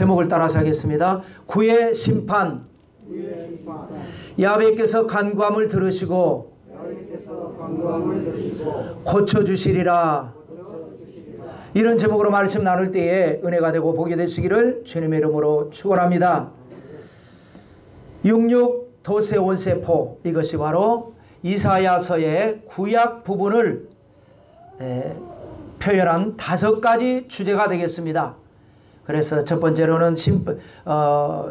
제목을 따라서 하겠습니다. 구의 심판. 야훼께서 간구함을 들으시고 고쳐주시리라. 이런 제목으로 말씀 나눌 때에 은혜가 되고 복이 되시기를 주님의 이름으로 축원합니다. 66 도세 온세포, 이것이 바로 이사야서의 구약 부분을 표현한 5가지 주제가 되겠습니다. 그래서 첫 번째로는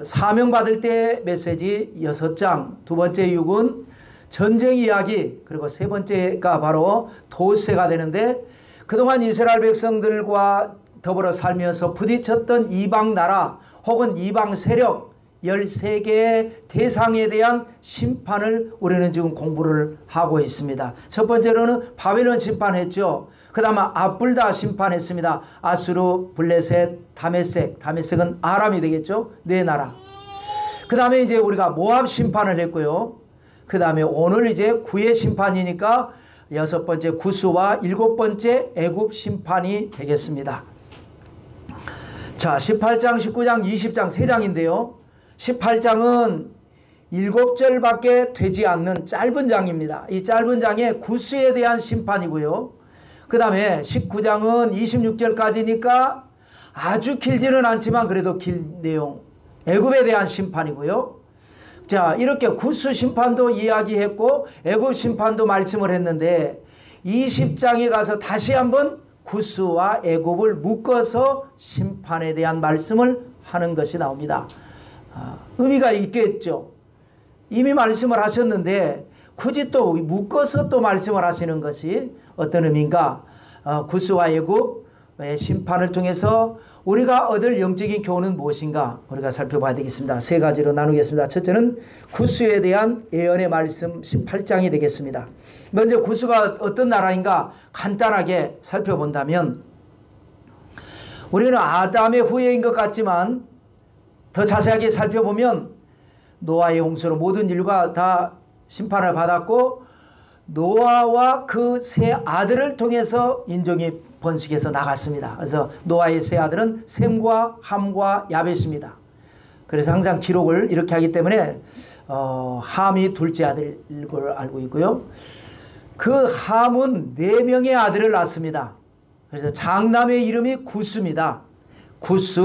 사명받을 때 메시지 6장, 두 번째 6은 전쟁 이야기, 그리고 세 번째가 바로 도세가 되는데, 그동안 이스라엘 백성들과 더불어 살면서 부딪혔던 이방 나라 혹은 이방 세력 13개의 대상에 대한 심판을 우리는 지금 공부를 하고 있습니다. 첫 번째로는 바벨론 심판했죠. 그 다음에 아불다 심판했습니다. 아수르, 블레셋, 다메섹. 다메섹은 아람이 되겠죠. 네 나라. 그 다음에 이제 우리가 모압 심판을 했고요. 그 다음에 오늘 이제 구의 심판이니까 6번째 구스와 7번째 애굽 심판이 되겠습니다. 자, 18장, 19장, 20장 3장인데요. 18장은 7절밖에 되지 않는 짧은 장입니다. 이 짧은 장에 구스에 대한 심판이고요. 그 다음에 19장은 26절까지니까 아주 길지는 않지만 그래도 긴 내용, 애굽에 대한 심판이고요. 자, 이렇게 구스 심판도 이야기했고 애굽 심판도 말씀을 했는데 20장에 가서 다시 한번 구스와 애굽을 묶어서 심판에 대한 말씀을 하는 것이 나옵니다. 의미가 있겠죠. 이미 말씀을 하셨는데 굳이 또 묶어서 또 말씀을 하시는 것이 어떤 의미인가? 구스와 애굽의 심판을 통해서 우리가 얻을 영적인 교훈은 무엇인가? 우리가 살펴봐야 되겠습니다. 3가지로 나누겠습니다. 첫째는 구스에 대한 예언의 말씀 18장이 되겠습니다. 먼저 구스가 어떤 나라인가 간단하게 살펴본다면, 우리는 아담의 후예인 것 같지만 더 자세하게 살펴보면 노아의 홍수로 모든 인류가 다 심판을 받았고, 노아와 그 세 아들을 통해서 인종이 번식해서 나갔습니다. 그래서 노아의 세 아들은 셈과 함과 야벳입니다. 그래서 항상 기록을 이렇게 하기 때문에 함이 둘째 아들인 걸 알고 있고요. 그 함은 4명의 아들을 낳습니다. 그래서 장남의 이름이 구스입니다. 구스,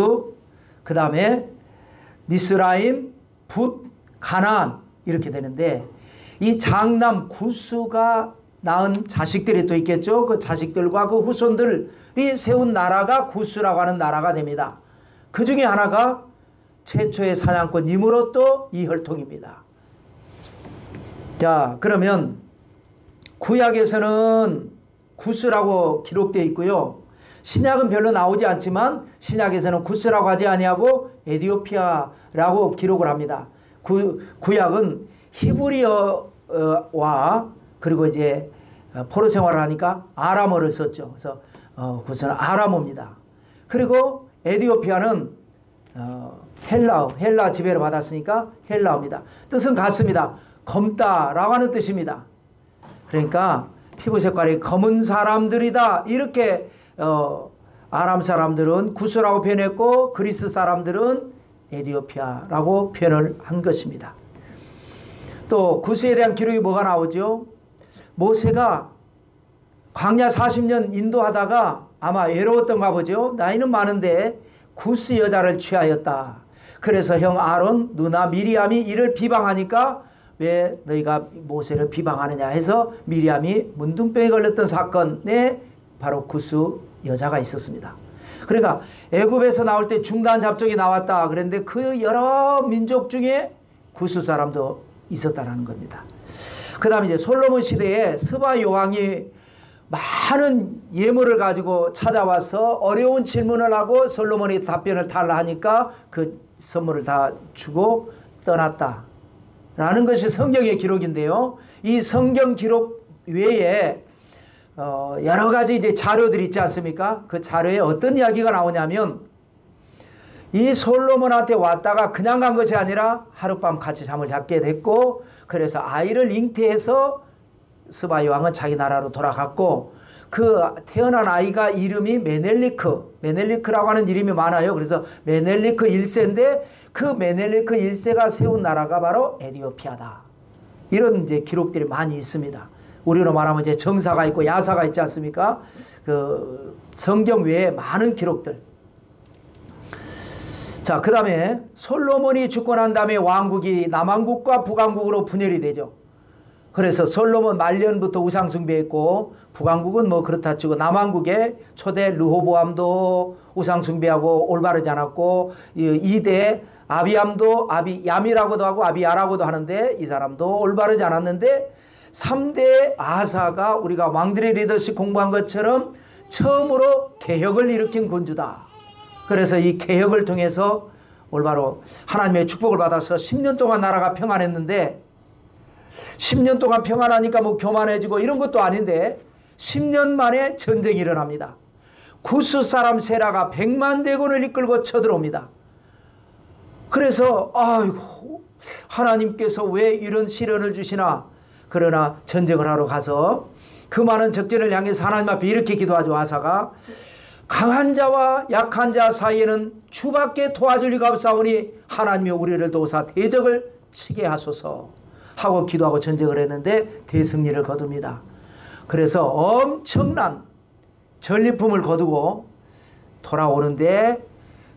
그 다음에 미스라임, 붓, 가나안 이렇게 되는데, 이 장남 구스가 낳은 자식들이 또 있겠죠. 그 자식들과 그 후손들이 세운 나라가 구스라고 하는 나라가 됩니다. 그 중에 하나가 최초의 사냥꾼 니므롯도 이 혈통입니다. 자, 그러면 구약에서는 구스라고 기록되어 있고요. 신약은 별로 나오지 않지만 신약에서는 구스라고 하지 아니하고 에디오피아라고 기록을 합니다. 구약은 히브리어와 그리고 이제 포로 생활을 하니까 아람어를 썼죠. 그래서 구스는 아람어입니다. 그리고 에디오피아는 헬라 지배를 받았으니까 헬라어입니다. 뜻은 같습니다. 검다라고 하는 뜻입니다. 그러니까 피부 색깔이 검은 사람들이다, 이렇게 아람 사람들은 구스라고 표현했고 그리스 사람들은 에디오피아라고 표현을 한 것입니다. 또 구스에 대한 기록이 뭐가 나오죠? 모세가 광야 40년 인도하다가 아마 외로웠던가 보죠. 나이는 많은데 구스 여자를 취하였다. 그래서 형 아론, 누나 미리암이 이를 비방하니까 왜 너희가 모세를 비방하느냐 해서 미리암이 문둥병에 걸렸던 사건에 바로 구스 여자가 있었습니다. 그러니까 애굽에서 나올 때 중단 잡족이 나왔다 그랬는데 그 여러 민족 중에 구스 사람도 있었다라는 겁니다. 그 다음에 이제 솔로몬 시대에 스바 여왕이 많은 예물을 가지고 찾아와서 어려운 질문을 하고 솔로몬이 답변을 달라 하니까 그 선물을 다 주고 떠났다 라는 것이 성경의 기록인데요. 이 성경 기록 외에 여러 가지 이제 자료들이 있지 않습니까? 그 자료에 어떤 이야기가 나오냐면, 이 솔로몬한테 왔다가 그냥 간 것이 아니라 하룻밤 같이 잠을 잡게 됐고, 그래서 아이를 잉태해서 스바 여왕은 자기 나라로 돌아갔고, 그 태어난 아이가 이름이 메넬리크라고 하는 이름이 많아요. 그래서 메넬리크 1세인데 그 메넬리크 1세가 세운 나라가 바로 에티오피아다. 이런 이제 기록들이 많이 있습니다. 우리로 말하면 이제 정사가 있고 야사가 있지 않습니까? 그 성경 외에 많은 기록들. 자, 그 다음에 솔로몬이 죽고 난 다음에 왕국이 남왕국과 북왕국으로 분열이 되죠. 그래서 솔로몬 말년부터 우상 숭배했고 북왕국은 뭐 그렇다 치고 남왕국의 초대 르호보암도 우상 숭배하고 올바르지 않았고 2대 아비암도 아비얌이라고도 하고 아비야라고도 하는데 이 사람도 올바르지 않았는데 3대 아사가 우리가 왕들의 리더십 공부한 것처럼 처음으로 개혁을 일으킨 군주다. 그래서 이 개혁을 통해서 올바로 하나님의 축복을 받아서 10년 동안 나라가 평안했는데 10년 동안 평안하니까 뭐 교만해지고 이런 것도 아닌데 10년 만에 전쟁이 일어납니다. 구스 사람 세라가 100만 대군을 이끌고 쳐들어옵니다. 그래서 아이고 하나님께서 왜 이런 시련을 주시나. 그러나 전쟁을 하러 가서 그 많은 적진을 향해서 하나님 앞에 이렇게 기도하죠. 아사가 강한 자와 약한 자 사이에는 주밖에 도와줄 리가 없사오니 하나님이 우리를 도우사 대적을 치게 하소서 하고 기도하고 전쟁을 했는데 대승리를 거둡니다. 그래서 엄청난 전리품을 거두고 돌아오는데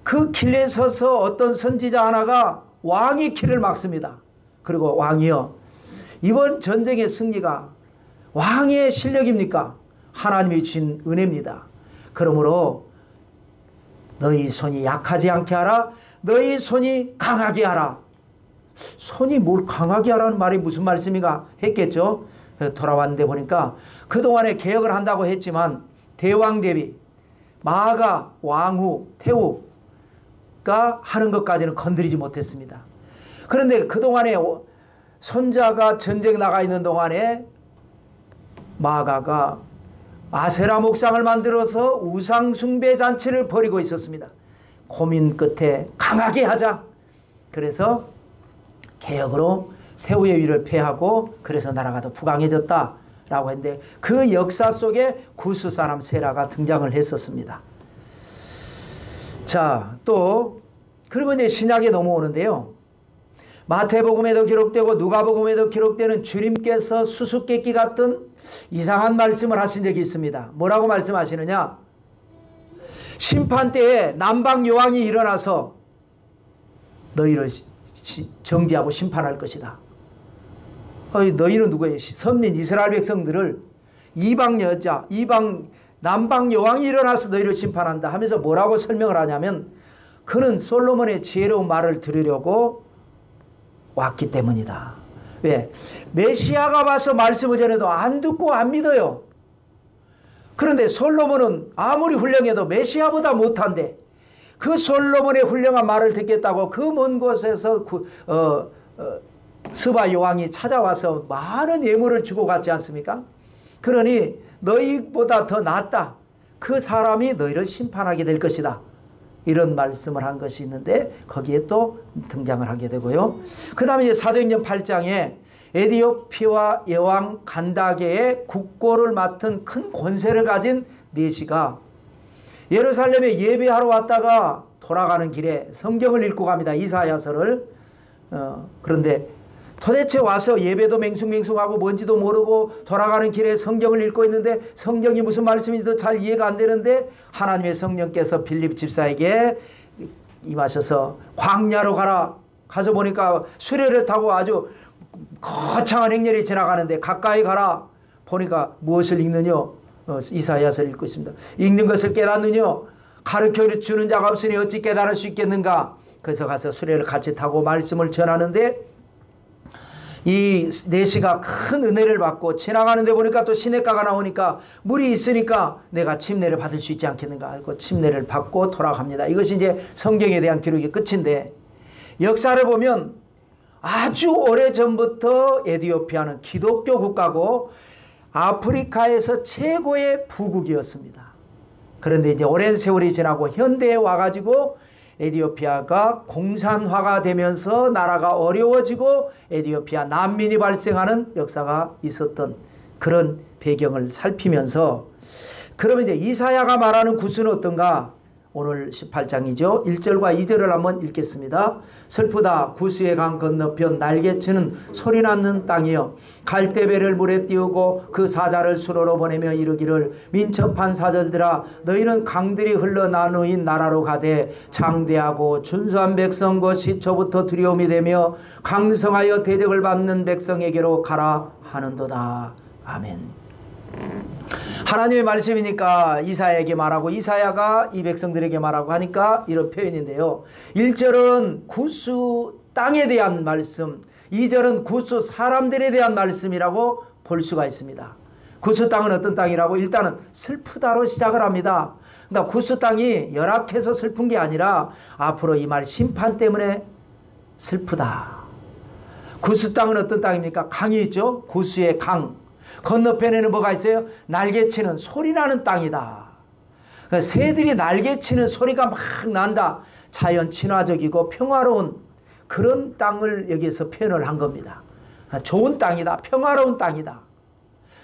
그 길에 서서 어떤 선지자 하나가 왕이 길을 막습니다. 그리고 왕이여, 이번 전쟁의 승리가 왕의 실력입니까? 하나님이 주신 은혜입니다. 그러므로 너희 손이 약하지 않게 하라. 너희 손이 강하게 하라. 손이 뭘 강하게 하라는 말이 무슨 말씀인가 했겠죠. 돌아왔는데 보니까 그동안에 개혁을 한다고 했지만 대왕 대비 마가 왕후 태후가 하는 것까지는 건드리지 못했습니다. 그런데 그동안에 손자가 전쟁 나가 있는 동안에 마가가 아세라 목상을 만들어서 우상 숭배 잔치를 벌이고 있었습니다. 고민 끝에 강하게 하자. 그래서 개혁으로 태후의 위를 패하고 그래서 나라가 더 부강해졌다라고 했는데 그 역사 속에 구스 사람 세라가 등장을 했었습니다. 자, 또 그리고 이제 신약에 넘어오는데요. 마태복음에도 기록되고 누가복음에도 기록되는 주님께서 수수께끼 같은 이상한 말씀을 하신 적이 있습니다. 뭐라고 말씀하시느냐? 심판 때에 남방 여왕이 일어나서 너희를 정죄하고 심판할 것이다. 너희는 누구예요? 선민 이스라엘 백성들을 이방 여자, 남방 여왕이 일어나서 너희를 심판한다 하면서 뭐라고 설명을 하냐면 그는 솔로몬의 지혜로운 말을 들으려고 왔기 때문이다. 왜? 메시아가 와서 말씀을 전해도 안 듣고 안 믿어요. 그런데 솔로몬은 아무리 훌륭해도 메시아보다 못한데 그 솔로몬의 훌륭한 말을 듣겠다고 그 먼 곳에서 스바 여왕이 찾아와서 많은 예물을 주고 갔지 않습니까? 그러니 너희보다 더 낫다. 그 사람이 너희를 심판하게 될 것이다. 이런 말씀을 한 것이 있는데 거기에 또 등장을 하게 되고요. 그 다음에 이제 사도행전 8장에 에티오피아 여왕 간다게의 국고를 맡은 큰 권세를 가진 내시가 예루살렘에 예배하러 왔다가 돌아가는 길에 성경을 읽고 갑니다. 이사야서를. 그런데 도대체 와서 예배도 맹숭맹숭하고 뭔지도 모르고 돌아가는 길에 성경을 읽고 있는데 성경이 무슨 말씀인지도 잘 이해가 안 되는데 하나님의 성령께서 빌립 집사에게 임하셔서 광야로 가라. 가서 보니까 수레를 타고 아주 거창한 행렬이 지나가는데 가까이 가라. 보니까 무엇을 읽느냐? 이사야서를 읽고 있습니다. 읽는 것을 깨닫느냐? 가르쳐주는 자가 없으니 어찌 깨달을 수 있겠는가? 그래서 가서 수레를 같이 타고 말씀을 전하는데 이 내시가 큰 은혜를 받고 지나가는데 보니까 또 시냇가가 나오니까 물이 있으니까 내가 침례를 받을 수 있지 않겠는가 하고 침례를 받고 돌아갑니다. 이것이 이제 성경에 대한 기록이 끝인데 역사를 보면 아주 오래전부터 에티오피아는 기독교 국가고 아프리카에서 최고의 부국이었습니다. 그런데 이제 오랜 세월이 지나고 현대에 와가지고 에티오피아가 공산화가 되면서 나라가 어려워지고 에티오피아 난민이 발생하는 역사가 있었던 그런 배경을 살피면서 그러면 이제 이사야가 말하는 구스는 어떤가? 오늘 18장이죠. 1절과 2절을 한번 읽겠습니다. 슬프다 구스의 강 건너편 날개치는 소리 나는 땅이여 갈대배를 물에 띄우고 그 사자를 수로로 보내며 이르기를 민첩한 사절들아 너희는 강들이 흘러 나누인 나라로 가되 장대하고 준수한 백성 곧 시초부터 두려움이 되며 강성하여 대적을 받는 백성에게로 가라 하는도다. 아멘. 하나님의 말씀이니까 이사야에게 말하고 이사야가 이 백성들에게 말하고 하니까 이런 표현인데요. 1절은 구스 땅에 대한 말씀, 2절은 구스 사람들에 대한 말씀이라고 볼 수가 있습니다. 구스 땅은 어떤 땅이라고? 일단은 슬프다로 시작을 합니다. 그러니까 구스 땅이 열악해서 슬픈 게 아니라 앞으로 임할 심판 때문에 슬프다. 구스 땅은 어떤 땅입니까? 강이 있죠. 구스의 강. 건너편에는 뭐가 있어요? 날개치는 소리나는 땅이다. 새들이 날개치는 소리가 막 난다. 자연 친화적이고 평화로운 그런 땅을 여기서 표현을 한 겁니다. 좋은 땅이다. 평화로운 땅이다.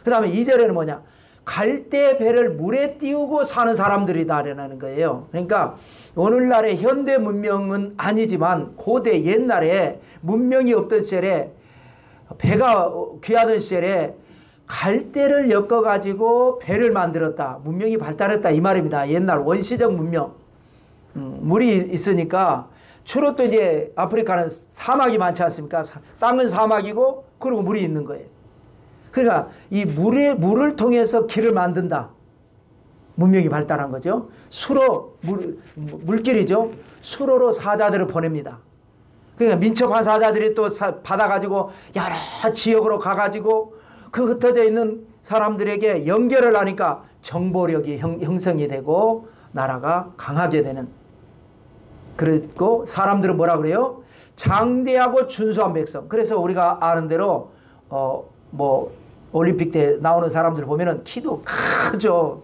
그 다음에 2절에는 뭐냐? 갈대배를 물에 띄우고 사는 사람들이다라는 거예요. 그러니까 오늘날의 현대 문명은 아니지만 고대 옛날에 문명이 없던 시절에 배가 귀하던 시절에 갈대를 엮어가지고 배를 만들었다. 문명이 발달했다 이 말입니다. 옛날 원시적 문명. 물이 있으니까 주로 또 이제 아프리카는 사막이 많지 않습니까? 땅은 사막이고 그리고 물이 있는 거예요. 그러니까 이 물을 통해서 길을 만든다. 문명이 발달한 거죠. 수로 물길이죠. 수로로 사자들을 보냅니다. 그러니까 민첩한 사자들이 또 받아가지고 여러 지역으로 가가지고 그 흩어져 있는 사람들에게 연결을 하니까 정보력이 형성이 되고 나라가 강하게 되는. 그리고 사람들은 뭐라 그래요? 장대하고 준수한 백성. 그래서 우리가 아는 대로 올림픽 때 나오는 사람들 보면은 키도 크죠.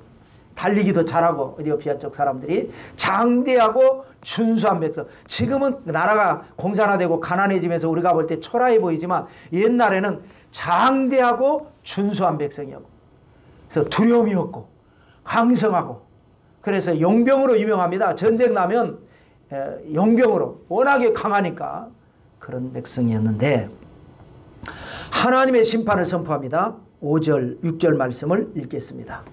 달리기도 잘하고 에티오피아 쪽 사람들이 장대하고 준수한 백성. 지금은 나라가 공산화되고 가난해지면서 우리가 볼 때 초라해 보이지만 옛날에는 장대하고 준수한 백성이었고 그래서 두려움이 없고 강성하고 그래서 용병으로 유명합니다. 전쟁 나면 용병으로 워낙에 강하니까 그런 백성이었는데 하나님의 심판을 선포합니다. 5절 6절 말씀을 읽겠습니다.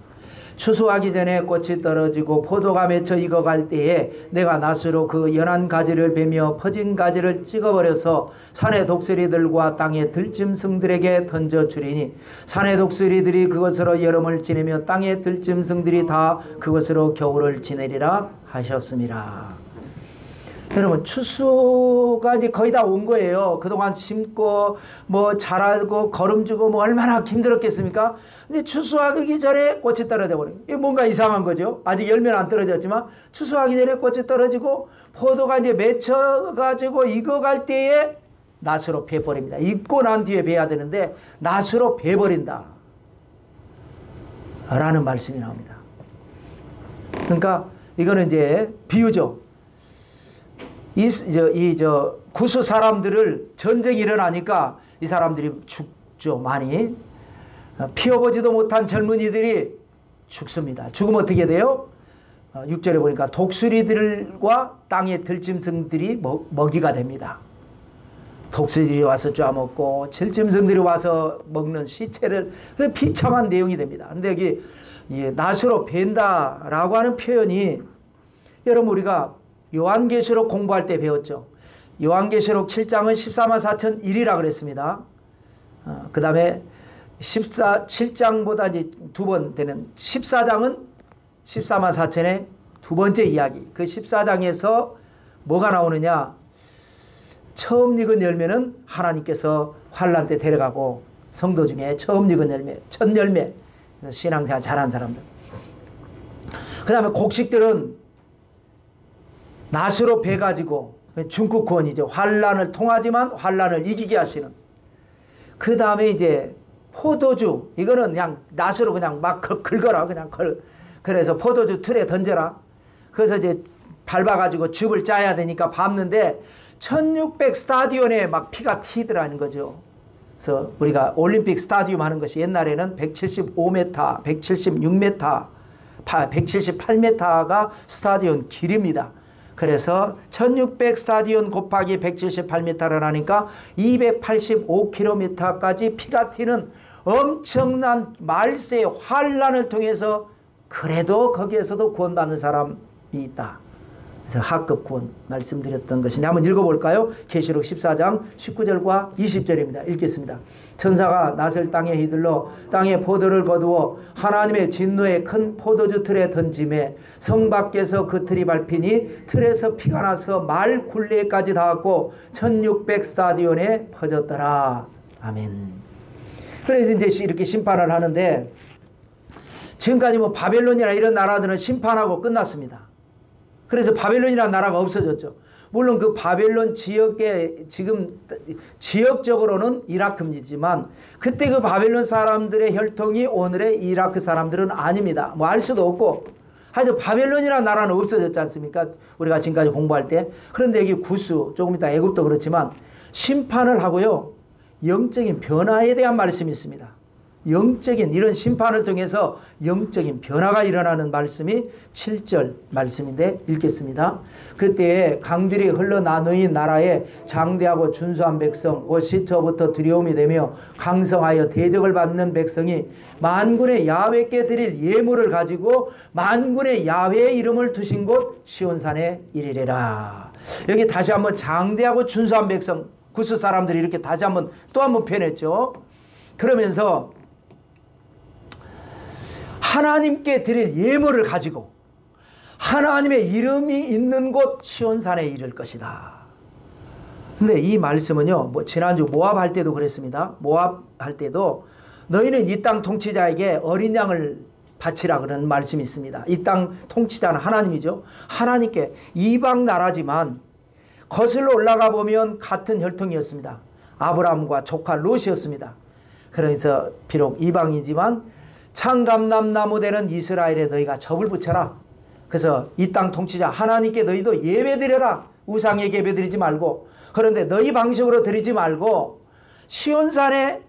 추수하기 전에 꽃이 떨어지고 포도가 맺혀 익어갈 때에 내가 낫으로 그 연한 가지를 베며 퍼진 가지를 찍어버려서 산의 독수리들과 땅의 들짐승들에게 던져주리니 산의 독수리들이 그것으로 여름을 지내며 땅의 들짐승들이 다 그것으로 겨울을 지내리라 하셨습니다. 여러분 추수가 이제 거의 다 온 거예요. 그동안 심고 자라고 거름주고 얼마나 힘들었겠습니까? 근데 추수하기 전에 꽃이 떨어져 버려요. 이게 뭔가 이상한 거죠. 아직 열매는 안 떨어졌지만 추수하기 전에 꽃이 떨어지고 포도가 이제 맺혀가지고 익어갈 때에 낫으로 베버립니다. 익고 난 뒤에 베야 되는데 낫으로 베버린다 라는 말씀이 나옵니다. 그러니까 이거는 이제 비유죠. 구스 사람들을 전쟁이 일어나니까 이 사람들이 죽죠. 많이. 피워보지도 못한 젊은이들이 죽습니다. 죽으면 어떻게 돼요? 6절에 보니까 독수리들과 땅의 들짐승들이 먹이가 됩니다. 독수리들이 와서 쪼아먹고 들짐승들이 와서 먹는 시체를 비참한 내용이 됩니다. 그런데 여기 낫으로 벤다라고 하는 표현이 여러분 우리가 요한계시록 공부할 때 배웠죠. 요한계시록 7장은 14만 4천 1이라 그랬습니다. 그 다음에 7장보다 이제 두 번 되는 14장은 14만 4천의 두 번째 이야기. 그 14장에서 뭐가 나오느냐. 처음 익은 열매는 하나님께서 환란 때 데려가고 성도 중에 처음 익은 열매, 첫 열매. 신앙생활 잘한 사람들. 그 다음에 곡식들은 낫으로 베가지고 중국 구원이죠. 환란을 통하지만 환란을 이기게 하시는. 그 다음에 이제 포도주 이거는 그냥 낫으로 그냥 막 긁어라 그냥 그래서 포도주 틀에 던져라. 그래서 이제 밟아가지고 즙을 짜야 되니까 밟는데 1600 스타디온에 막 피가 튀더라는 거죠. 그래서 우리가 올림픽 스타디움 하는 것이 옛날에는 175m, 176m, 178m가 스타디움 길입니다. 그래서 1600 스타디움 곱하기 178m를 하니까 285km까지 피가 튀는 엄청난 말세의 환란을 통해서 그래도 거기에서도 구원받는 사람이 있다. 그래서 하급 구원 말씀드렸던 것인데 한번 읽어볼까요? 계시록 14장 19절과 20절입니다. 읽겠습니다. 천사가 낫을 땅에 휘둘러 땅에 포도를 거두어 하나님의 진노의 큰 포도주 틀에 던짐에 성 밖에서 그 틀이 밟히니 틀에서 피가 나서 말 굴레까지 닿았고 1600 스타디온에 퍼졌더라. 아멘. 그래서 이제 이렇게 심판을 하는데 지금까지 뭐 바벨론이나 이런 나라들은 심판하고 끝났습니다. 그래서 바벨론이라는 나라가 없어졌죠. 물론 그 바벨론 지역에 지금 지역적으로는 이라크이지만 그때 그 바벨론 사람들의 혈통이 오늘의 이라크 사람들은 아닙니다. 뭐 알 수도 없고 하여튼 바벨론이라는 나라는 없어졌지 않습니까? 우리가 지금까지 공부할 때. 그런데 여기 구스 조금 이따 애굽도 그렇지만 심판을 하고요. 영적인 변화에 대한 말씀이 있습니다. 영적인 이런 심판을 통해서 영적인 변화가 일어나는 말씀이 7절 말씀인데 읽겠습니다. 그때에 강들이 흘러나누인 나라에 장대하고 준수한 백성 곧 시초부터 두려움이 되며 강성하여 대적을 받는 백성이 만군의 야훼께 드릴 예물을 가지고 만군의 야훼의 이름을 두신 곳 시온산에 이르리라. 여기 다시 한번 장대하고 준수한 백성 구스 사람들이 이렇게 다시 한번 또 한번 표현했죠. 그러면서 하나님께 드릴 예물을 가지고 하나님의 이름이 있는 곳 시온산에 이를 것이다. 근데 이 말씀은요, 뭐 지난주 모압 할 때도 그랬습니다. 모압 할 때도 너희는 이 땅 통치자에게 어린 양을 바치라 그런 말씀이 있습니다. 이 땅 통치자는 하나님이죠. 하나님께 이방 나라지만 거슬러 올라가 보면 같은 혈통이었습니다. 아브라함과 조카 롯이었습니다. 그래서 비록 이방이지만 창감람나무 되는 이스라엘에 너희가 접을 붙여라. 그래서 이 땅 통치자 하나님께 너희도 예배드려라. 우상에게 예배드리지 말고. 그런데 너희 방식으로 드리지 말고 시온산에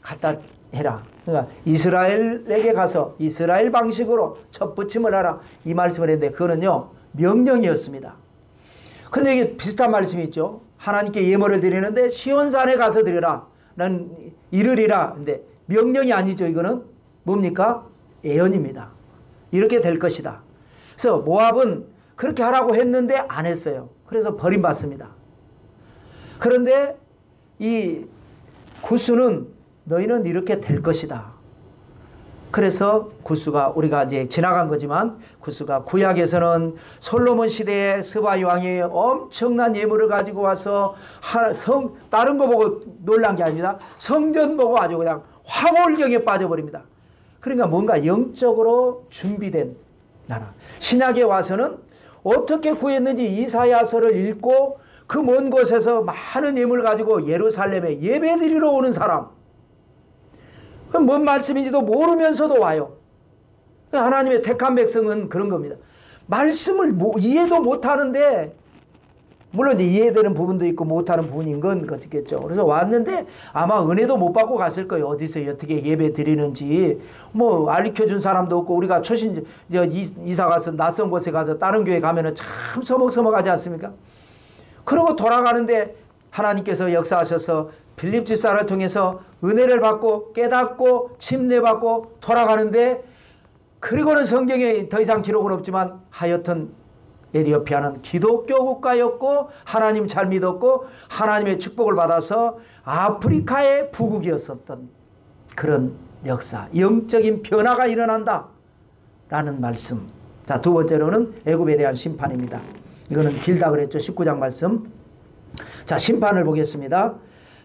갖다 해라. 그러니까 이스라엘에게 가서 이스라엘 방식으로 접붙임을 하라. 이 말씀을 했는데 그거는요 명령이었습니다. 근데 이게 비슷한 말씀이 있죠. 하나님께 예물을 드리는데 시온산에 가서 드려라. 난 이르리라. 근데 명령이 아니죠. 이거는 뭡니까? 예언입니다. 이렇게 될 것이다. 그래서 모압은 그렇게 하라고 했는데 안 했어요. 그래서 버림받습니다. 그런데 이 구스는 너희는 이렇게 될 것이다. 그래서 구스가 우리가 이제 지나간 거지만 구스가 구약에서는 솔로몬 시대에 스바 왕이 엄청난 예물을 가지고 와서 다른 거 보고 놀란 게 아닙니다. 성전 보고 아주 그냥 황홀경에 빠져버립니다. 그러니까 뭔가 영적으로 준비된 나라. 신약에 와서는 어떻게 구했는지 이사야서를 읽고 그 먼 곳에서 많은 예물을 가지고 예루살렘에 예배드리러 오는 사람. 뭔 말씀인지도 모르면서도 와요. 하나님의 택한 백성은 그런 겁니다. 말씀을 이해도 못하는데 물론 이제 이해되는 부분도 있고 못하는 부분인 건 거겠죠. 그래서 왔는데 아마 은혜도 못 받고 갔을 거예요. 어디서 어떻게 예배 드리는지 뭐 알려준 사람도 없고 우리가 이사 가서 낯선 곳에 가서 다른 교회 가면은 참 서먹서먹하지 않습니까? 그러고 돌아가는데 하나님께서 역사하셔서 빌립 집사를 통해서 은혜를 받고 깨닫고 침례받고 돌아가는데 그리고는 성경에 더 이상 기록은 없지만 하여튼 에티오피아는 기독교 국가였고 하나님 잘 믿었고 하나님의 축복을 받아서 아프리카의 부국이었었던 그런 역사, 영적인 변화가 일어난다 라는 말씀. 자, 두 번째로는 애굽에 대한 심판입니다. 이거는 길다 그랬죠. 19장 말씀. 자, 심판을 보겠습니다.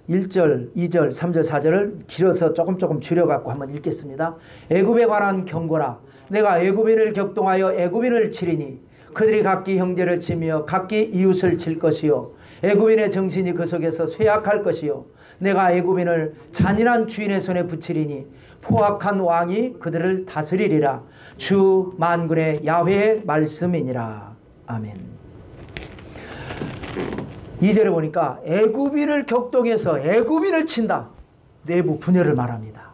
1절, 2절, 3절, 4절을 길어서 조금 줄여갖고 한번 읽겠습니다. 애굽에 관한 경고라. 내가 애굽인을 격동하여 애굽인을 치리니 그들이 각기 형제를 치며 각기 이웃을 칠 것이요 애굽인의 정신이 그 속에서 쇠약할 것이요 내가 애굽인을 잔인한 주인의 손에 붙이리니 포악한 왕이 그들을 다스리리라. 주 만군의 야훼의 말씀이니라. 아멘. 2절에 보니까 애굽인을 격동해서 애굽인을 친다. 내부 분열을 말합니다.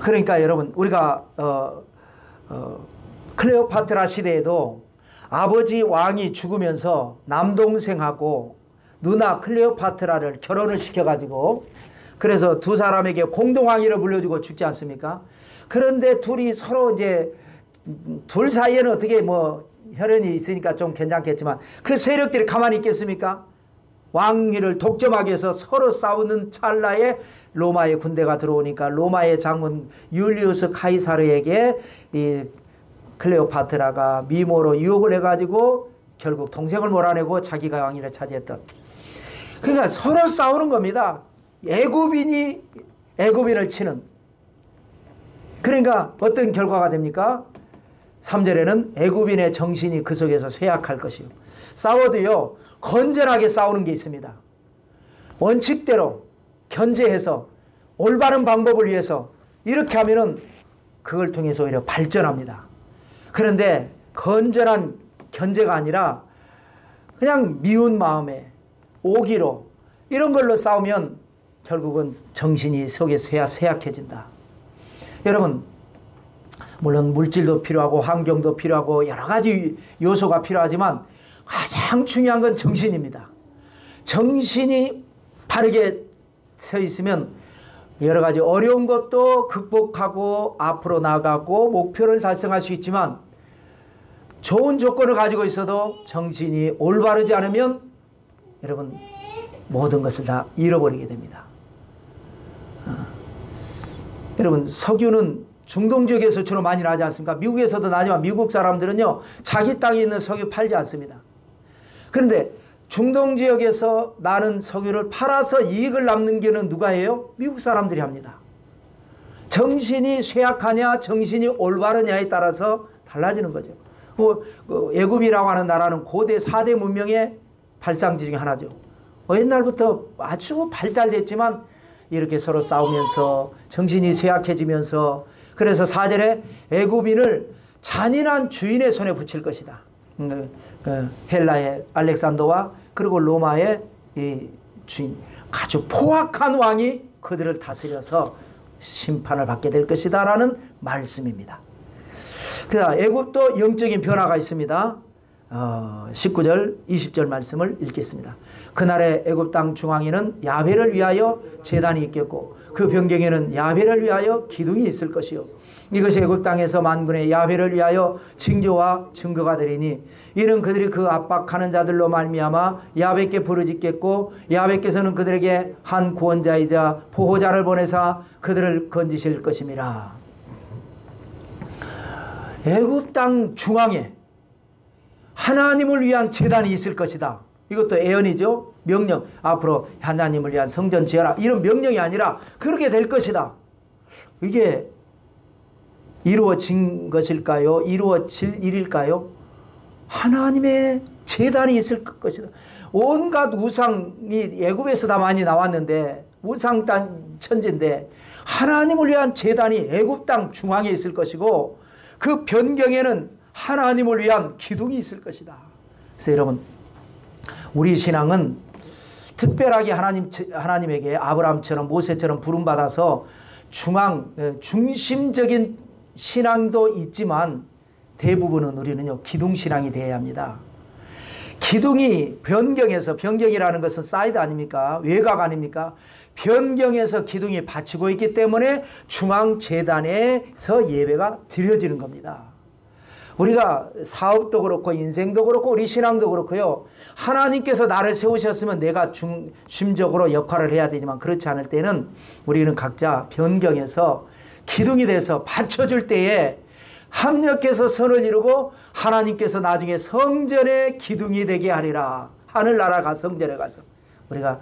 그러니까 여러분, 우리가 클레오파트라 시대에도 아버지 왕이 죽으면서 남동생하고 누나 클레오파트라를 결혼을 시켜가지고, 그래서 두 사람에게 공동왕위를 물려주고 죽지 않습니까? 그런데 둘이 서로 이제 둘 사이에는 어떻게 뭐 혈연이 있으니까 좀 괜찮겠지만 그 세력들이 가만히 있겠습니까? 왕위를 독점하기 위해서 서로 싸우는 찰나에 로마의 군대가 들어오니까 로마의 장군 율리우스 카이사르에게 이 클레오파트라가 미모로 유혹을 해가지고 결국 동생을 몰아내고 자기가 왕위를 차지했던. 그러니까 서로 싸우는 겁니다. 애굽인이 애굽인을 치는. 그러니까 어떤 결과가 됩니까? 3절에는 애굽인의 정신이 그 속에서 쇠약할 것이요. 싸워도요, 건전하게 싸우는 게 있습니다. 원칙대로 견제해서 올바른 방법을 위해서 이렇게 하면은 그걸 통해서 오히려 발전합니다. 그런데 건전한 견제가 아니라 그냥 미운 마음에 오기로 이런 걸로 싸우면 결국은 정신이 속에 쇠약해진다. 여러분, 물론 물질도 필요하고 환경도 필요하고 여러 가지 요소가 필요하지만 가장 중요한 건 정신입니다. 정신이 바르게 서 있으면 여러 가지 어려운 것도 극복하고 앞으로 나아가고 목표를 달성할 수 있지만, 좋은 조건을 가지고 있어도 정신이 올바르지 않으면 여러분 모든 것을 다 잃어버리게 됩니다. 여러분, 석유는 중동 지역에서 주로 많이 나지 않습니까? 미국에서도 나지만 미국 사람들은요, 자기 땅에 있는 석유 팔지 않습니다. 그런데 중동 지역에서 나는 석유를 팔아서 이익을 남는 게는 누가 해요? 미국 사람들이 합니다. 정신이 쇠약하냐 정신이 올바르냐에 따라서 달라지는 거죠. 애굽이라고 하는 나라는 고대 4대 문명의 발상지 중에 하나죠. 옛날부터 아주 발달됐지만 이렇게 서로 싸우면서 정신이 쇠약해지면서, 그래서 4절에 애굽인을 잔인한 주인의 손에 붙일 것이다. 헬라의 알렉산더와 그리고 로마의 이 주인, 아주 포악한 왕이 그들을 다스려서 심판을 받게 될 것이다 라는 말씀입니다. 애굽도 영적인 변화가 있습니다. 19절 20절 말씀을 읽겠습니다. 그날의 애굽 땅 중앙에는 야훼를 위하여 제단이 있겠고 그 변경에는 야훼를 위하여 기둥이 있을 것이요, 이것이 애굽 땅에서 만군의 야훼를 위하여 징조와 증거가 되리니 이는 그들이 그 압박하는 자들로 말미암아 야훼께 부르짖겠고 야훼께서는 그들에게 한 구원자이자 보호자를 보내사 그들을 건지실 것임이라. 애굽 땅 중앙에 하나님을 위한 제단이 있을 것이다. 이것도 예언이죠. 명령. 앞으로 하나님을 위한 성전 지어라. 이런 명령이 아니라 그렇게 될 것이다. 이게 이루어진 것일까요? 이루어질 일일까요? 하나님의 제단이 있을 것이다. 온갖 우상이 애굽에서 다 많이 나왔는데 우상 땅 천지인데 하나님을 위한 제단이 애굽 땅 중앙에 있을 것이고 그 변경에는 하나님을 위한 기둥이 있을 것이다. 그래서 여러분, 우리 신앙은 특별하게 하나님에게 아브라함처럼 모세처럼 부름받아서 중심적인 신앙도 있지만 대부분은 우리는요, 기둥신앙이 되어야 합니다. 기둥이 변경이라는 것은 사이드 아닙니까? 외곽 아닙니까? 변경에서 기둥이 받치고 있기 때문에 중앙 재단에서 예배가 드려지는 겁니다. 우리가 사업도 그렇고 인생도 그렇고 우리 신앙도 그렇고요. 하나님께서 나를 세우셨으면 내가 중심적으로 역할을 해야 되지만 그렇지 않을 때는 우리는 각자 변경해서 기둥이 돼서 받쳐줄 때에 합력해서 선을 이루고 하나님께서 나중에 성전의 기둥이 되게 하리라. 하늘나라가 성전에 가서 우리가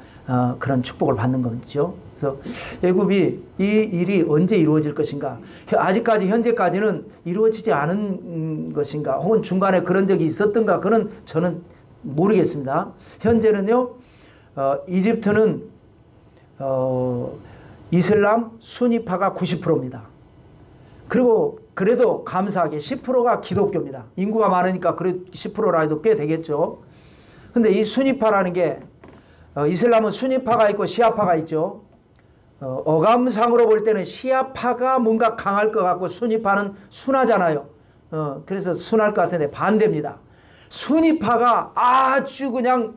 그런 축복을 받는 거죠. 그래서 애굽이 이 일이 언제 이루어질 것인가, 아직까지 현재까지는 이루어지지 않은 것인가, 혹은 중간에 그런 적이 있었던가, 그는 저는 모르겠습니다. 현재는요, 이집트는 이슬람 수니파가 90%입니다. 그리고 그래도 감사하게 10%가 기독교입니다. 인구가 많으니까 그래도 10%라 해도 꽤 되겠죠. 근데 이 수니파라는 게 이슬람은 수니파가 있고 시아파가 있죠. 어감상으로 볼 때는 시아파가 뭔가 강할 것 같고 수니파는 순하잖아요. 그래서 순할 것 같은데 반대입니다. 수니파가 아주 그냥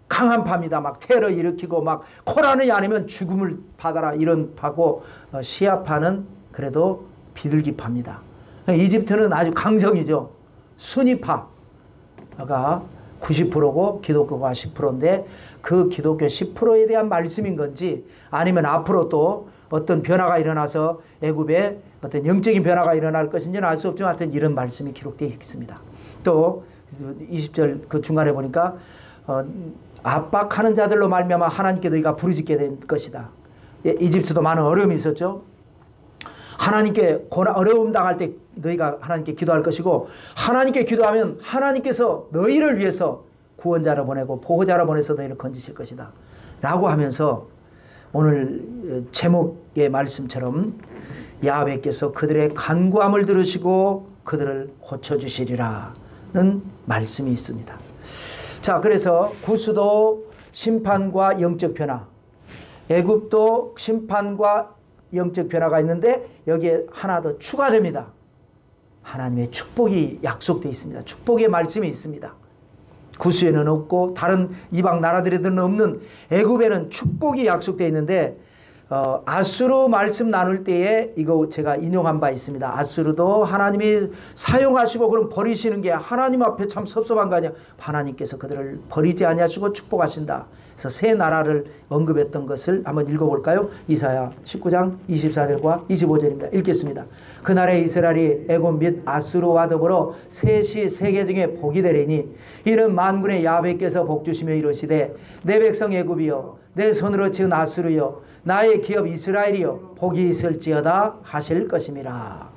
강한 파입니다. 막 테러 일으키고 막 코란이 아니면 죽음을 받아라 이런 파고, 시아파는 그래도 비둘기파입니다. 이집트는 아주 강성이죠. 수니파가 90%고 기독교가 10%인데 그 기독교 10%에 대한 말씀인 건지 아니면 앞으로 또 어떤 변화가 일어나서 애굽에 어떤 영적인 변화가 일어날 것인지는 알 수 없지만 하여튼 이런 말씀이 기록되어 있습니다. 또 20절 그 중간에 보니까 압박하는 자들로 말미암아 하나님께 너희가 부르짖게 된 것이다. 이집트도 많은 어려움이 있었죠. 하나님께 어려움 당할 때 너희가 하나님께 기도할 것이고, 하나님께 기도하면 하나님께서 너희를 위해서 구원자를 보내고 보호자를 보내서 너희를 건지실 것이다 라고 하면서 오늘 제목의 말씀처럼 야훼께서 그들의 간구함을 들으시고 그들을 고쳐주시리라는 말씀이 있습니다. 자, 그래서 구스도 심판과 영적 변화, 애굽도 심판과 영적 변화가 있는데 여기에 하나 더 추가됩니다. 하나님의 축복이 약속되어 있습니다. 축복의 말씀이 있습니다. 구스에는 없고 다른 이방 나라들에는 없는 애굽에는 축복이 약속되어 있는데, 아수르 말씀 나눌 때에 이거 제가 인용한 바 있습니다. 아수르도 하나님이 사용하시고 그럼 버리시는 게 하나님 앞에 참 섭섭한 거 아니야. 하나님께서 그들을 버리지 아니하시고 축복하신다. 그래서 세 나라를 언급했던 것을 한번 읽어볼까요? 이사야 19장 24절과 25절입니다. 읽겠습니다. 그날에 이스라엘이 애굽 및 아수르와 더불어 셋이 세계 중에 복이 되리니 이는 만군의 야훼께서 복주시며 이르시되 내 백성 애굽이여 내 손으로 지은 아수르여 나의 기업 이스라엘이여 복이 있을지어다 하실 것임이라.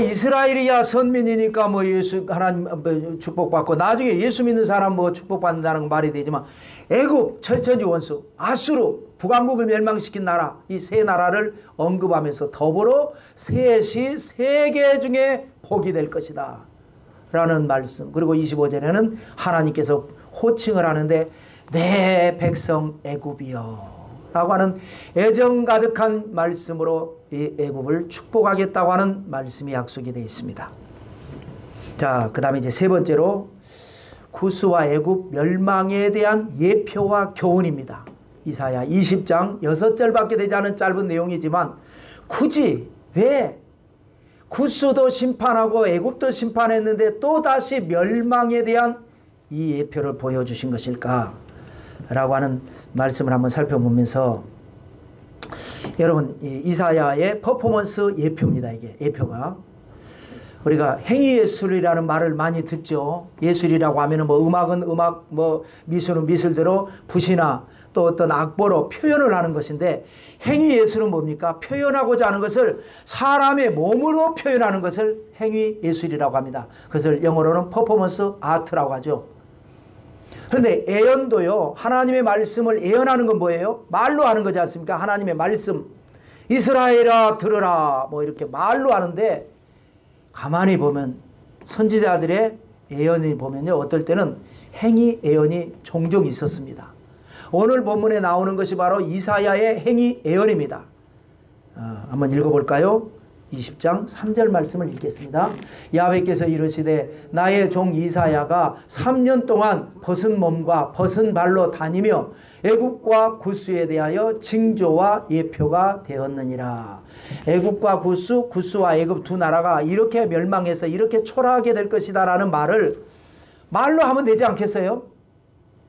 이스라엘이야 선민이니까 뭐 예수 하나님 축복받고 나중에 예수 믿는 사람 뭐 축복받는다는 말이 되지만, 애굽 철천지 원수 아수르 북왕국을 멸망시킨 나라, 이 세 나라를 언급하면서 더불어 셋이 세계 중에 복이 될 것이다 라는 말씀. 그리고 25절에는 하나님께서 호칭을 하는데 내 백성 애굽이여 라고 하는 애정 가득한 말씀으로 이 애굽을 축복하겠다고 하는 말씀이 약속이 되어 있습니다. 자, 그 다음에 이제 세 번째로 구스와 애굽 멸망에 대한 예표와 교훈입니다. 이사야 20장 6절밖에 되지 않은 짧은 내용이지만 굳이 왜 구스도 심판하고 애굽도 심판했는데 또다시 멸망에 대한 이 예표를 보여주신 것일까 라고 하는 말씀을 한번 살펴보면서, 여러분 이사야의 퍼포먼스 예표입니다. 이게 예표가 우리가 행위예술이라는 말을 많이 듣죠. 예술이라고 하면은 뭐 음악은 음악, 뭐 미술은 미술대로 붓이나 또 어떤 악보로 표현을 하는 것인데, 행위예술은 뭡니까? 표현하고자 하는 것을 사람의 몸으로 표현하는 것을 행위예술이라고 합니다. 그것을 영어로는 퍼포먼스 아트라고 하죠. 그런데 예언도요, 하나님의 말씀을 예언하는 건 뭐예요? 말로 하는 거지 않습니까? 하나님의 말씀, 이스라엘아 들으라 뭐 이렇게 말로 하는데, 가만히 보면 선지자들의 예언이 보면요, 어떨 때는 행위 예언이 종종 있었습니다. 오늘 본문에 나오는 것이 바로 이사야의 행위 예언입니다. 한번 읽어볼까요? 20장 3절 말씀을 읽겠습니다. 야훼께서 이르시되 나의 종 이사야가 3년 동안 벗은 몸과 벗은 발로 다니며 애굽과 구스에 대하여 징조와 예표가 되었느니라. 애굽과 구스, 구스와 애굽 두 나라가 이렇게 멸망해서 이렇게 초라하게 될 것이다 라는 말을 말로 하면 되지 않겠어요?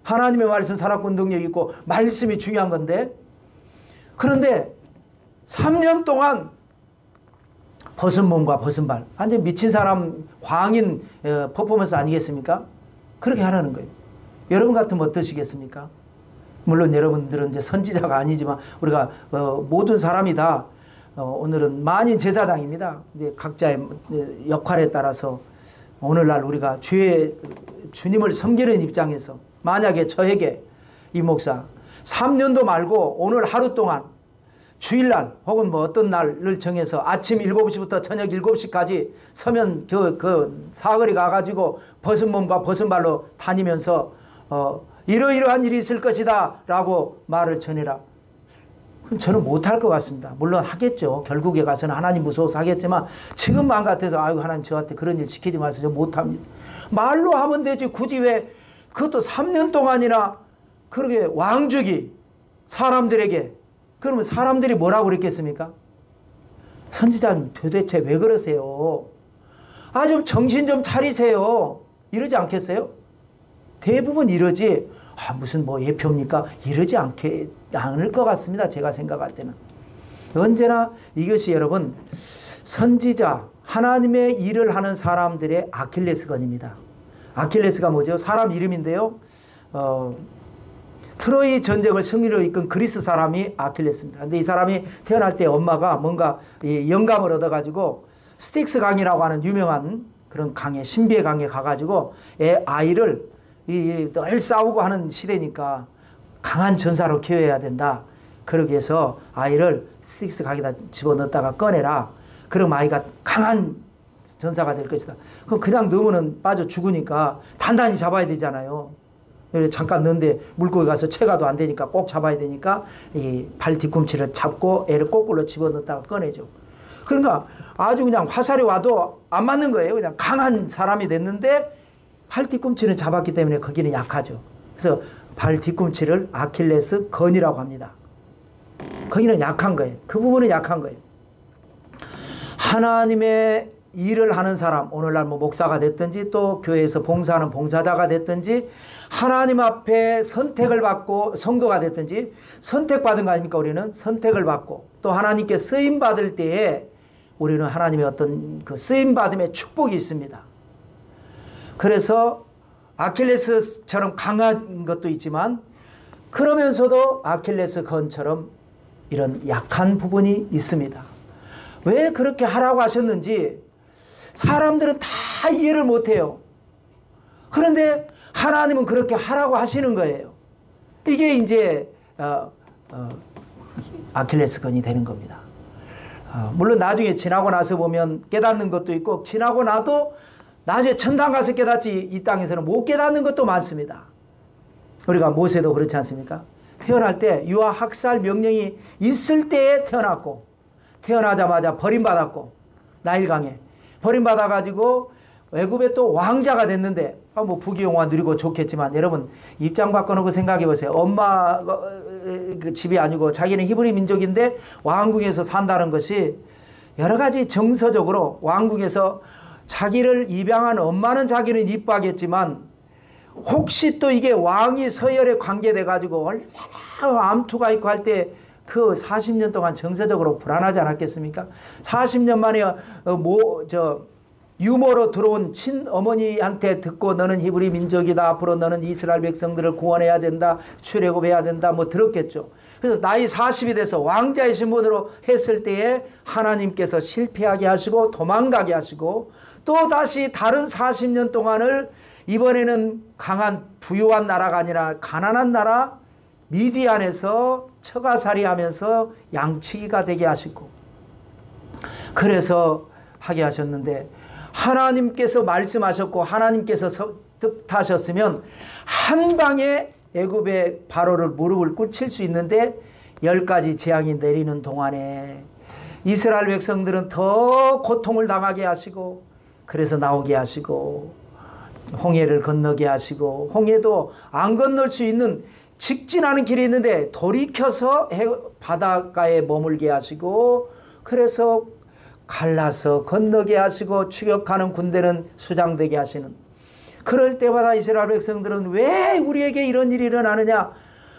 하나님의 말씀 살아있고 능력이 있고 말씀이 중요한 건데, 그런데 3년 동안 벗은 몸과 벗은 발, 완전 미친 사람 광인 퍼포먼스 아니겠습니까? 그렇게 하라는 거예요. 여러분 같으면 어떠시겠습니까? 물론 여러분들은 이제 선지자가 아니지만 우리가 모든 사람이 다 오늘은 만인 제사장입니다. 이제 각자의 역할에 따라서 오늘날 우리가 주님을 섬기는 입장에서 만약에 저에게 이 목사 3년도 말고 오늘 하루 동안 주일날 혹은 뭐 어떤 날을 정해서 아침 7시부터 저녁 7시까지 서면 그 사거리 가가지고 벗은 몸과 벗은 발로 다니면서 이러이러한 일이 있을 것이다 라고 말을 전해라. 그럼 저는 못할 것 같습니다. 물론 하겠죠. 결국에 가서는 하나님 무서워서 하겠지만 지금 마음 같아서 아이고 하나님 저한테 그런 일 시키지 마세요. 저 못합니다. 말로 하면 되지. 굳이 왜 그것도 3년 동안이나 그렇게 왕족이 사람들에게, 그러면 사람들이 뭐라고 그랬겠습니까? 선지자님 도대체 왜 그러세요? 아, 좀 정신 좀 차리세요. 이러지 않겠어요? 대부분 이러지. 아, 무슨 뭐 예표입니까? 이러지 않을 것 같습니다. 제가 생각할 때는. 언제나 이것이 여러분 선지자, 하나님의 일을 하는 사람들의 아킬레스건입니다. 아킬레스가 뭐죠? 사람 이름인데요. 트로이 전쟁을 승리로 이끈 그리스 사람이 아킬레스입니다. 근데 이 사람이 태어날 때 엄마가 뭔가 영감을 얻어가지고 스틱스 강이라고 하는 유명한 그런 강에, 신비의 강에 가가지고 아이를 늘 싸우고 하는 시대니까 강한 전사로 키워야 된다. 그러기 위해서 아이를 스틱스 강에다 집어넣었다가 꺼내라. 그럼 아이가 강한 전사가 될 것이다. 그럼 그냥 넣으면 빠져 죽으니까 단단히 잡아야 되잖아요. 잠깐 넣는데 물고기 가서 체가도 안 되니까 꼭 잡아야 되니까 이 발 뒤꿈치를 잡고 애를 거꾸로 집어넣었다가 꺼내죠. 그러니까 아주 그냥 화살이 와도 안 맞는 거예요. 그냥 강한 사람이 됐는데 발 뒤꿈치는 잡았기 때문에 거기는 약하죠. 그래서 발 뒤꿈치를 아킬레스 건이라고 합니다. 거기는 약한 거예요. 그 부분은 약한 거예요. 하나님의 일을 하는 사람, 오늘날 뭐 목사가 됐든지 또 교회에서 봉사하는 봉사자가 됐든지 하나님 앞에 선택을 받고 성도가 됐든지 선택받은 거 아닙니까? 우리는 선택을 받고 또 하나님께 쓰임받을 때에 우리는 하나님의 어떤 그 쓰임받음의 축복이 있습니다. 그래서 아킬레스처럼 강한 것도 있지만 그러면서도 아킬레스 건처럼 이런 약한 부분이 있습니다. 왜 그렇게 하라고 하셨는지 사람들은 다 이해를 못해요. 그런데 하나님은 그렇게 하라고 하시는 거예요. 이게 이제 아킬레스건이 되는 겁니다. 물론 나중에 지나고 나서 보면 깨닫는 것도 있고 지나고 나도 나중에 천당 가서 깨닫지 이 땅에서는 못 깨닫는 것도 많습니다. 우리가 모세도 그렇지 않습니까? 태어날 때 유아 학살 명령이 있을 때에 태어났고 태어나자마자 버림받았고 나일강에 버림받아가지고 애굽에 또 왕자가 됐는데 뭐 부귀영화 누리고 좋겠지만 여러분 입장 바꿔놓고 생각해 보세요. 엄마 그 집이 아니고 자기는 히브리 민족인데 왕궁에서 산다는 것이 여러 가지 정서적으로 왕궁에서 자기를 입양한 엄마는 자기는 이뻐하겠지만 혹시 또 이게 왕이 서열에 관계돼 가지고 얼마나 암투가 있고 할 때 그 40년 동안 정서적으로 불안하지 않았겠습니까? 40년 만에 유모로 들어온 친어머니한테 듣고 너는 히브리 민족이다. 앞으로 너는 이스라엘 백성들을 구원해야 된다. 출애굽해야 된다. 뭐 들었겠죠. 그래서 나이 40이 돼서 왕자의 신분으로 했을 때에 하나님께서 실패하게 하시고 도망가게 하시고 또 다시 다른 40년 동안을 이번에는 강한 부유한 나라가 아니라 가난한 나라 미디안에서 처가살이 하면서 양치기가 되게 하시고 그래서 하게 하셨는데 하나님께서 말씀하셨고 하나님께서 뜻하셨으면 한 방에 애굽의 바로를 무릎을 꿇칠 수 있는데 10가지 재앙이 내리는 동안에 이스라엘 백성들은 더 고통을 당하게 하시고 그래서 나오게 하시고 홍해를 건너게 하시고 홍해도 안 건널 수 있는 직진하는 길이 있는데 돌이켜서 바닷가에 머물게 하시고 그래서 갈라서 건너게 하시고 추격하는 군대는 수장되게 하시는 그럴 때마다 이스라엘 백성들은 왜 우리에게 이런 일이 일어나느냐.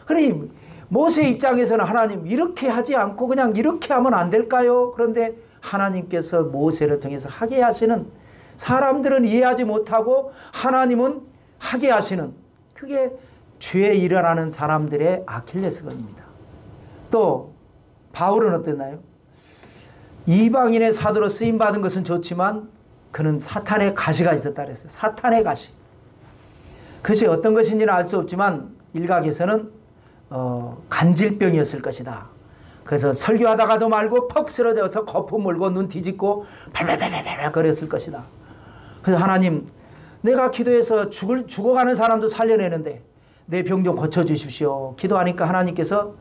그러니 모세 입장에서는 하나님 이렇게 하지 않고 그냥 이렇게 하면 안 될까요? 그런데 하나님께서 모세를 통해서 하게 하시는 사람들은 이해하지 못하고 하나님은 하게 하시는 그게 죄에 일어나는 사람들의 아킬레스건입니다. 또 바울은 어땠나요? 이방인의 사도로 쓰임받은 것은 좋지만 그는 사탄의 가시가 있었다 그랬어요. 사탄의 가시. 그것이 어떤 것인지는 알 수 없지만 일각에서는 간질병이었을 것이다. 그래서 설교하다가도 말고 퍽 쓰러져서 거품 물고 눈 뒤집고 발발발발발 거렸을 것이다. 그래서 하나님 내가 기도해서 죽어가는 사람도 살려내는데 내 병 좀 고쳐주십시오. 기도하니까 하나님께서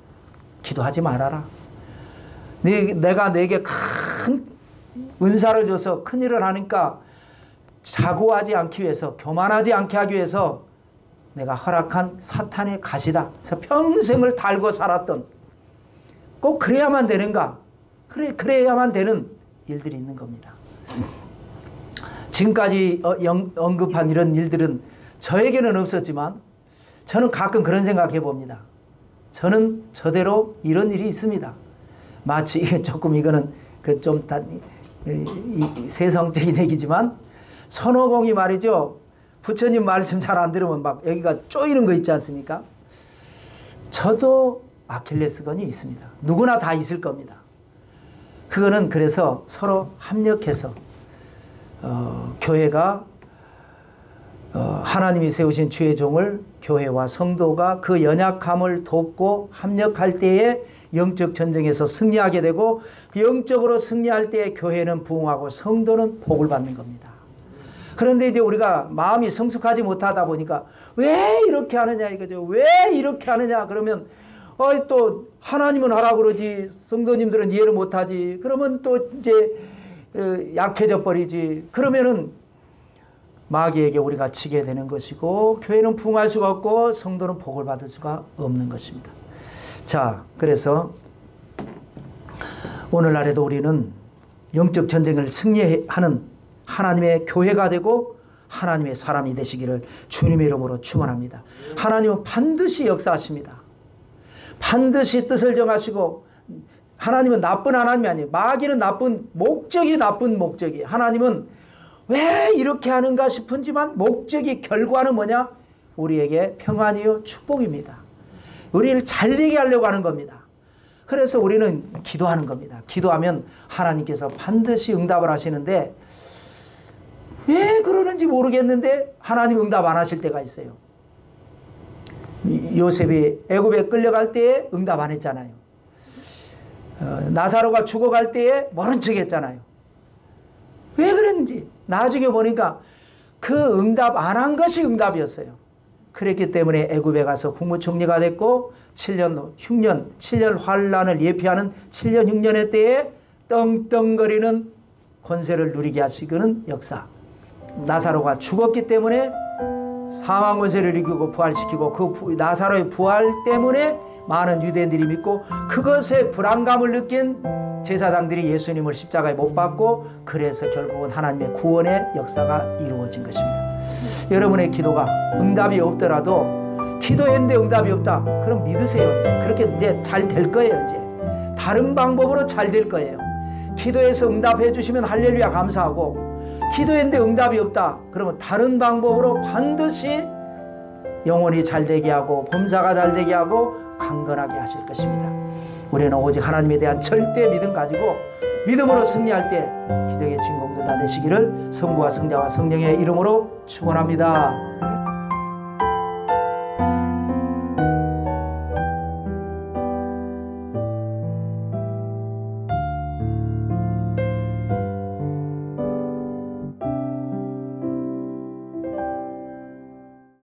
기도하지 말아라. 내가 내게 큰 은사를 줘서 큰 일을 하니까 자고하지 않기 위해서, 교만하지 않게 하기 위해서 내가 허락한 사탄의 가시다. 그래서 평생을 달고 살았던, 꼭 그래야만 되는가? 그래야만 되는 일들이 있는 겁니다. 지금까지 언급한 이런 일들은 저에게는 없었지만 저는 가끔 그런 생각해 봅니다. 저는 저대로 이런 일이 있습니다. 마치 조금 이거는 좀 세상적인 얘기지만 손오공이 말이죠. 부처님 말씀 잘 안 들으면 막 여기가 쪼이는 거 있지 않습니까? 저도 아킬레스건이 있습니다. 누구나 다 있을 겁니다. 그거는 그래서 서로 합력해서 교회가 하나님이 세우신 주의 종을 교회와 성도가 그 연약함을 돕고 합력할 때에 영적 전쟁에서 승리하게 되고, 그 영적으로 승리할 때에 교회는 부흥하고 성도는 복을 받는 겁니다. 그런데 이제 우리가 마음이 성숙하지 못하다 보니까 왜 이렇게 하느냐 이거죠. 왜 이렇게 하느냐 그러면 또 하나님은 하라 그러지 성도님들은 이해를 못하지. 그러면 또 이제 약해져 버리지. 그러면은 마귀에게 우리가 지게 되는 것이고 교회는 부흥할 수가 없고 성도는 복을 받을 수가 없는 것입니다. 자, 그래서 오늘날에도 우리는 영적 전쟁을 승리하는 하나님의 교회가 되고 하나님의 사람이 되시기를 주님의 이름으로 축원합니다. 하나님은 반드시 역사하십니다. 반드시 뜻을 정하시고, 하나님은 나쁜 하나님이 아니에요. 마귀는 나쁜 목적이 하나님은 왜 이렇게 하는가 싶은지만 목적이, 결과는 뭐냐? 우리에게 평안이요 축복입니다. 우리를 잘되게 하려고 하는 겁니다. 그래서 우리는 기도하는 겁니다. 기도하면 하나님께서 반드시 응답을 하시는데 왜 그러는지 모르겠는데 하나님 응답 안 하실 때가 있어요. 요셉이 애굽에 끌려갈 때에 응답 안 했잖아요. 나사로가 죽어갈 때에 모른 척 했잖아요. 왜 그랬는지 나중에 보니까 그 응답 안 한 것이 응답이었어요. 그랬기 때문에 애굽에 가서 국무총리가 됐고 7년 환란을 예피하는 7년 6년의 때에 떵떵거리는 권세를 누리게 하시는 역사. 나사로가 죽었기 때문에 사망 권세를 이기고 부활시키고 그 나사로의 부활 때문에 많은 유대인들이 믿고 그것에 불안감을 느낀 제사장들이 예수님을 십자가에 못 박고, 그래서 결국은 하나님의 구원의 역사가 이루어진 것입니다. 여러분의 기도가 응답이 없더라도 기도했는데 응답이 없다. 그럼 믿으세요. 이제 그렇게 이제 잘 될 거예요. 이제 다른 방법으로 잘 될 거예요. 기도해서 응답해 주시면 할렐루야 감사하고, 기도했는데 응답이 없다. 그러면 다른 방법으로 반드시 영혼이 잘 되게 하고 범사가 잘 되게 하고 강건하게 하실 것입니다. 우리는 오직 하나님에 대한 절대 믿음 가지고 믿음으로 승리할 때 기적의 주인공들 다 되시기를 성부와 성자와 성령의 이름으로 축원합니다.